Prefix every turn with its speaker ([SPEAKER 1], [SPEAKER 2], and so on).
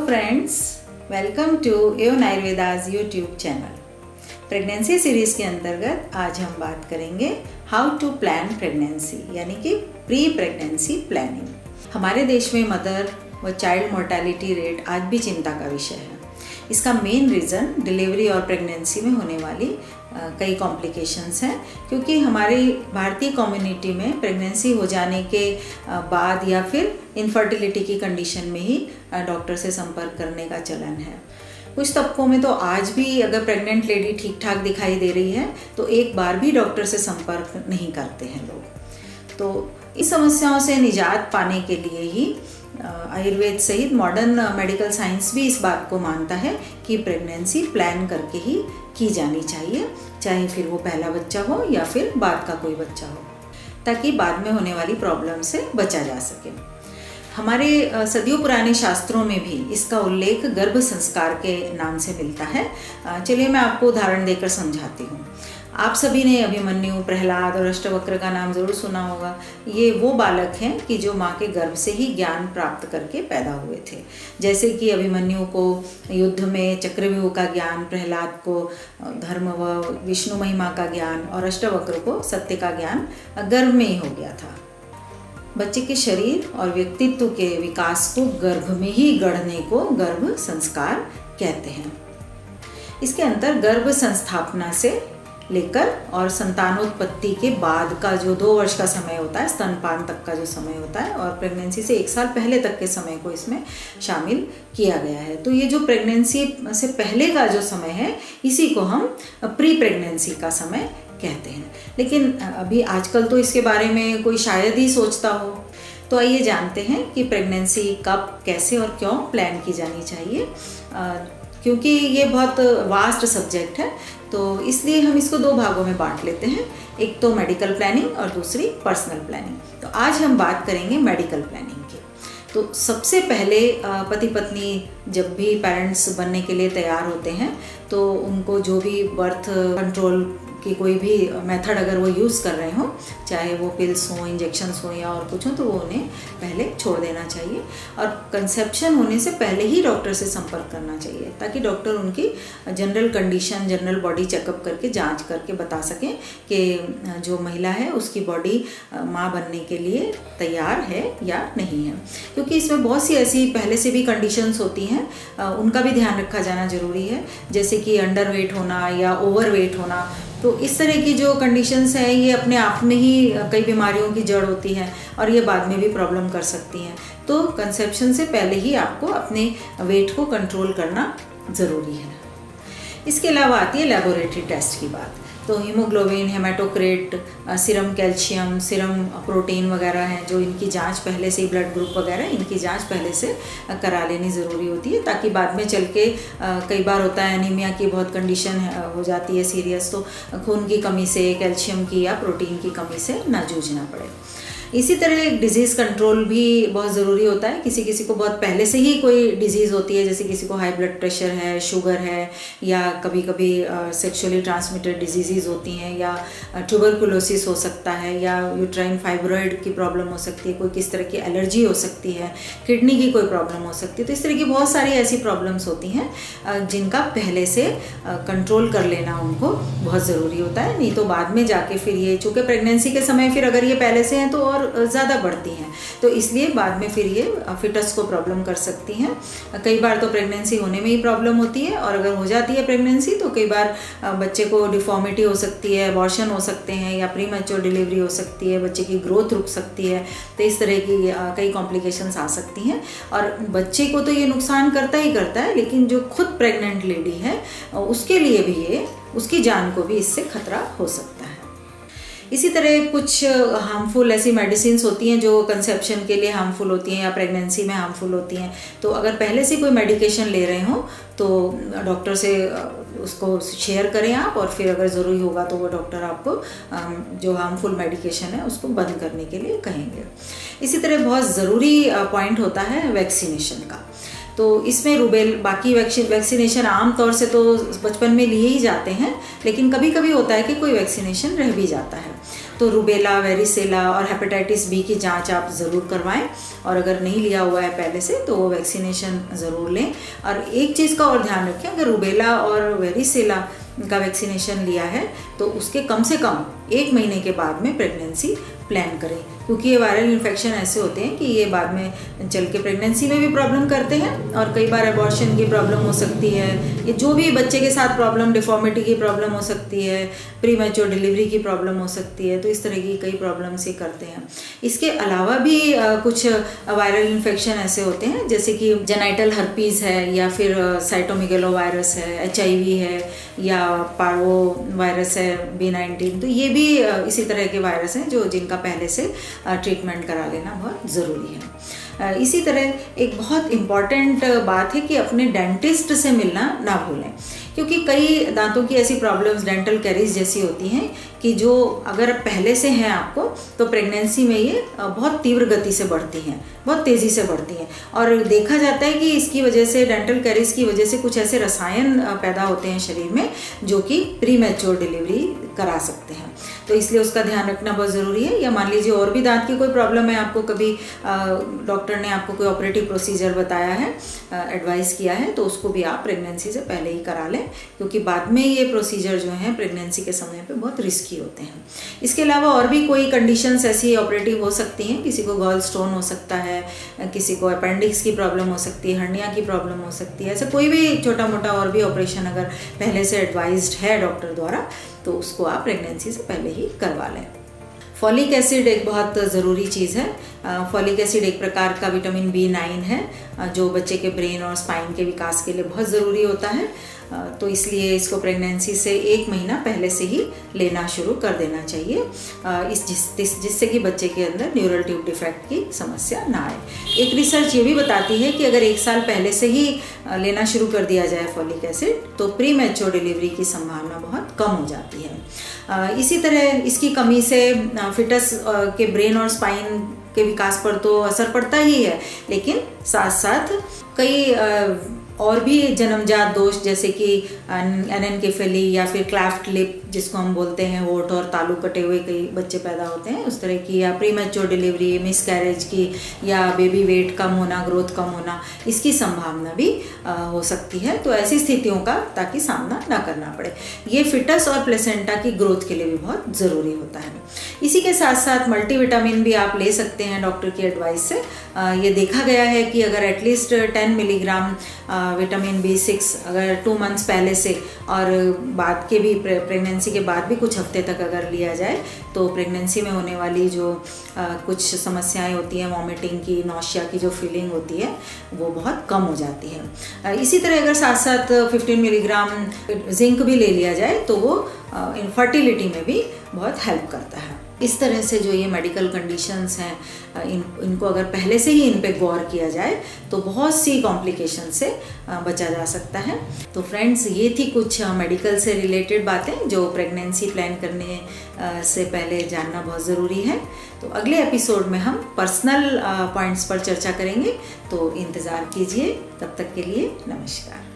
[SPEAKER 1] Friends, welcome to Avon Ayurvedas YouTube channel. Pregnancy series के अंतर्गत आज हम बात करेंगे हाउ टू प्लान प्रेगनेंसी, यानी कि प्री प्रेगनेंसी प्लानिंग। हमारे देश में मदर व चाइल्ड मोर्टेलिटी रेट आज भी चिंता का विषय है। इसका मेन रीज़न डिलीवरी और प्रेगनेंसी में होने वाली कई कॉम्प्लिकेशंस हैं, क्योंकि हमारी भारतीय कम्युनिटी में प्रेगनेंसी हो जाने के बाद या फिर इनफर्टिलिटी की कंडीशन में ही डॉक्टर से संपर्क करने का चलन है। कुछ तबकों में तो आज भी अगर प्रेग्नेंट लेडी ठीक ठाक दिखाई दे रही है तो एक बार भी डॉक्टर से संपर्क नहीं करते हैं लोग। तो इस समस्याओं से निजात पाने के लिए ही आयुर्वेद सहित मॉडर्न मेडिकल साइंस भी इस बात को मानता है कि प्रेगनेंसी प्लान करके ही की जानी चाहिए, चाहे फिर वो पहला बच्चा हो या फिर बाद का कोई बच्चा हो, ताकि बाद में होने वाली प्रॉब्लम से बचा जा सके। हमारे सदियों पुराने शास्त्रों में भी इसका उल्लेख गर्भ संस्कार के नाम से मिलता है। चलिए मैं आपको उदाहरण देकर समझाती हूँ। आप सभी ने अभिमन्यु, प्रहलाद और अष्टवक्र का नाम जरूर सुना होगा। ये वो बालक हैं कि जो माँ के गर्भ से ही ज्ञान प्राप्त करके पैदा हुए थे। जैसे कि अभिमन्यु को युद्ध में चक्रव्यूह का ज्ञान, प्रहलाद को धर्म व विष्णु महिमा का ज्ञान और अष्टवक्र को सत्य का ज्ञान गर्भ में ही हो गया था। बच्चे के शरीर और व्यक्तित्व के विकास को गर्भ में ही गढ़ने को गर्भ संस्कार कहते हैं। इसके अंतर गर्भ संस्थापना से लेकर और संतानोत्पत्ति के बाद का जो 2 वर्ष का समय होता है, स्तनपान तक का जो समय होता है, और प्रेगनेंसी से 1 साल पहले तक के समय को इसमें शामिल किया गया है। तो ये जो प्रेगनेंसी से पहले का जो समय है, इसी को हम प्री प्रेगनेंसी का समय कहते हैं। लेकिन अभी आजकल तो इसके बारे में कोई शायद ही सोचता हो। तो आइए जानते हैं कि प्रेगनेंसी कब, कैसे और क्यों प्लान की जानी चाहिए, क्योंकि ये बहुत वास्ट सब्जेक्ट है, तो इसलिए हम इसको 2 भागों में बांट लेते हैं। एक तो मेडिकल प्लानिंग और दूसरी पर्सनल प्लानिंग। तो आज हम बात करेंगे मेडिकल प्लानिंग की। तो सबसे पहले पति पत्नी जब भी पेरेंट्स बनने के लिए तैयार होते हैं तो उनको जो भी बर्थ कंट्रोल कि कोई भी मेथड अगर वो यूज़ कर रहे हो, चाहे वो पिल्स हो, इंजेक्शंस हो या और कुछ हो, तो वो उन्हें पहले छोड़ देना चाहिए और कंसेप्शन होने से पहले ही डॉक्टर से संपर्क करना चाहिए, ताकि डॉक्टर उनकी general condition, general body checkup करके जांच करके बता सकें कि जो महिला है उसकी बॉडी माँ बनने के लिए तैयार है या नहीं है। क्योंकि इसमें बहुत सी ऐसी पहले से भी कंडीशंस होती हैं, उनका भी ध्यान रखा जाना ज़रूरी है, जैसे कि अंडर वेट होना या ओवर वेट होना। तो इस तरह की जो कंडीशंस हैं, ये अपने आप में ही कई बीमारियों की जड़ होती हैं और ये बाद में भी प्रॉब्लम कर सकती हैं। तो कंसेप्शन से पहले ही आपको अपने वेट को कंट्रोल करना ज़रूरी है। इसके अलावा आती है लेबोरेटरी टेस्ट की बात। तो haemoglobin, haematocrit, serum calcium, serum protein वगैरह हैं, जो इनकी जांच पहले से ही, ब्लड ग्रुप वगैरह, इनकी जांच पहले से करा लेनी ज़रूरी होती है, ताकि बाद में चल के कई बार होता है एनीमिया की बहुत कंडीशन हो जाती है सीरियस, तो खून की कमी से, कैल्शियम की या प्रोटीन की कमी से ना जूझना पड़े। इसी तरह एक डिज़ीज़ कंट्रोल भी बहुत ज़रूरी होता है। किसी किसी को बहुत पहले से ही कोई डिज़ीज़ होती है, जैसे किसी को हाई ब्लड प्रेशर है, शुगर है, या कभी कभी सेक्सुअली ट्रांसमिटेड डिजीज़ होती हैं, या ट्यूबरकुलोसिस हो सकता है, या यूट्राइन फाइब्रॉइड की प्रॉब्लम हो सकती है, कोई किस तरह की एलर्जी हो सकती है, किडनी की कोई प्रॉब्लम हो सकती है। तो इस तरह की बहुत सारी ऐसी प्रॉब्लम्स होती हैं जिनका पहले से कंट्रोल कर लेना उनको बहुत ज़रूरी होता है। नहीं तो बाद में जाके फिर ये, चूँकि प्रेगनेंसी के समय फिर अगर ये पहले से हैं तो और ज़्यादा बढ़ती हैं, तो इसलिए बाद में फिर ये फिटस को प्रॉब्लम कर सकती हैं। कई बार तो प्रेगनेंसी होने में ही प्रॉब्लम होती है, और अगर हो जाती है प्रेगनेंसी तो कई बार बच्चे को डिफॉर्मिटी हो सकती है, अबॉर्शन हो सकते हैं, या प्री मैच्योर डिलीवरी हो सकती है, बच्चे की ग्रोथ रुक सकती है। तो इस तरह की कई कॉम्प्लिकेशंस आ सकती हैं, और बच्चे को तो ये नुकसान करता ही करता है, लेकिन जो खुद प्रेग्नेंट लेडी है उसके लिए भी ये, उसकी जान को भी इससे खतरा हो सकता है। इसी तरह कुछ हार्मफुल ऐसी मेडिसिन्स होती हैं जो कंसेप्शन के लिए हार्मफुल होती हैं या प्रेगनेंसी में हार्मफुल होती हैं। तो अगर पहले से कोई मेडिकेशन ले रहे हो तो डॉक्टर से उसको शेयर करें आप, और फिर अगर ज़रूरी होगा तो वो डॉक्टर आपको जो हार्मफुल मेडिकेशन है उसको बंद करने के लिए कहेंगे। इसी तरह बहुत ज़रूरी पॉइंट होता है वैक्सीनेशन का। तो इसमें बाकी वैक्सीनेशन आम तौर से तो बचपन में लिए ही जाते हैं, लेकिन कभी कभी होता है कि कोई वैक्सीनेशन रह भी जाता है। तो रूबेला, वेरिसेला और हेपेटाइटिस बी की जांच आप ज़रूर करवाएं, और अगर नहीं लिया हुआ है पहले से तो वो वैक्सीनेशन ज़रूर लें। और एक चीज़ का और ध्यान रखें, अगर रूबेला और वेरिसेला का वैक्सीनेशन लिया है तो उसके कम से कम 1 महीने के बाद में प्रेगनेंसी प्लान करें, क्योंकि ये वायरल इन्फेक्शन ऐसे होते हैं कि ये बाद में चल के प्रेगनेंसी में भी प्रॉब्लम करते हैं, और कई बार अबॉर्शन की प्रॉब्लम हो सकती है, ये जो भी बच्चे के साथ प्रॉब्लम, डिफॉर्मिटी की प्रॉब्लम हो सकती है, प्री मैच्योर डिलीवरी की प्रॉब्लम हो सकती है, तो इस तरह की कई प्रॉब्लम्स ये करते हैं। इसके अलावा भी कुछ वायरल इन्फेक्शन ऐसे होते हैं, जैसे कि जेनाइटल हर्पीज़ है, या फिर साइटोमेगेलो वायरस है, HIV है, या पार्वो वायरस है, B19, तो ये भी इसी तरह के वायरस हैं जिनका पहले से ट्रीटमेंट करा लेना बहुत ज़रूरी है। इसी तरह एक बहुत इम्पॉर्टेंट बात है कि अपने डेंटिस्ट से मिलना ना भूलें, क्योंकि कई दांतों की ऐसी प्रॉब्लम्स, डेंटल कैरीज जैसी होती हैं कि जो अगर पहले से हैं आपको, तो प्रेगनेंसी में ये बहुत तीव्र गति से बढ़ती हैं, बहुत तेज़ी से बढ़ती हैं, और देखा जाता है कि इसकी वजह से, डेंटल कैरीज की वजह से कुछ ऐसे रसायन पैदा होते हैं शरीर में जो कि प्री मैच्योर डिलीवरी करा सकते हैं। तो इसलिए उसका ध्यान रखना बहुत ज़रूरी है। या मान लीजिए और भी दांत की कोई प्रॉब्लम है, आपको कभी डॉक्टर ने आपको कोई ऑपरेटिव प्रोसीजर बताया है, एडवाइस किया है, तो उसको भी आप प्रेगनेंसी से पहले ही करा लें, क्योंकि बाद में ये प्रोसीजर जो हैं प्रेगनेंसी के समय पे बहुत रिस्की होते हैं। इसके अलावा और भी कोई कंडीशंस ऐसी ऑपरेटिव हो सकती हैं, किसी को गॉल स्टोन हो सकता है, किसी को अपेंडिक्स की प्रॉब्लम हो सकती है, हर्निया की प्रॉब्लम हो सकती है, ऐसा कोई भी छोटा मोटा और भी ऑपरेशन अगर पहले से एडवाइज्ड है डॉक्टर द्वारा, तो उसको आप प्रेगनेंसी से पहले ही करवा लें। फॉलिक एसिड एक बहुत ज़रूरी चीज़ है। फॉलिक एसिड एक प्रकार का विटामिन B9 है, जो बच्चे के ब्रेन और स्पाइन के विकास के लिए बहुत ज़रूरी होता है। तो इसलिए इसको प्रेगनेंसी से 1 महीना पहले से ही लेना शुरू कर देना चाहिए, जिससे कि बच्चे के अंदर न्यूरल ट्यूब डिफेक्ट की समस्या ना आए। एक रिसर्च ये भी बताती है कि अगर 1 साल पहले से ही लेना शुरू कर दिया जाए फॉलिक एसिड, तो प्री मैच्योर डिलीवरी की संभावना बहुत कम हो जाती है। इसी तरह इसकी कमी से फिटस के ब्रेन और स्पाइन के विकास पर तो असर पड़ता ही है, लेकिन साथ साथ कई और भी जन्मजात दोष, जैसे कि एनेनकेफेली या फिर क्लैफ्ट लिप, जिसको हम बोलते हैं, होंठ और तालू कटे हुए कई बच्चे पैदा होते हैं उस तरह की, या प्री मैच्योर डिलीवरी, मिसकैरेज की, या बेबी वेट कम होना, ग्रोथ कम होना, इसकी संभावना भी हो सकती है। तो ऐसी स्थितियों का ताकि सामना ना करना पड़े, ये फिटस और प्लेसेंटा की ग्रोथ के लिए भी बहुत ज़रूरी होता है। इसी के साथ साथ मल्टीविटामिन भी आप ले सकते हैं डॉक्टर की एडवाइस से। ये देखा गया है कि अगर एटलीस्ट 10 मिलीग्राम विटामिन B6 अगर 2 मंथ्स पहले से और बाद के भी, प्रेगनेंसी के बाद भी कुछ हफ्ते तक अगर लिया जाए, तो प्रेगनेंसी में होने वाली जो कुछ समस्याएं होती हैं, वॉमिटिंग की, नौशिया की जो फीलिंग होती है, वो बहुत कम हो जाती है। इसी तरह अगर साथ साथ 15 मिलीग्राम जिंक भी ले लिया जाए, तो वो इनफर्टिलिटी में भी बहुत हेल्प करता है। इस तरह से जो ये मेडिकल कंडीशंस हैं, इनको अगर पहले से ही इन पे गौर किया जाए, तो बहुत सी कॉम्प्लिकेशन से बचा जा सकता है। तो फ्रेंड्स, ये थी कुछ मेडिकल से रिलेटेड बातें जो प्रेगनेंसी प्लान करने से पहले जानना बहुत ज़रूरी है। तो अगले एपिसोड में हम पर्सनल पॉइंट्स पर चर्चा करेंगे, तो इंतज़ार कीजिए। तब तक के लिए नमस्कार।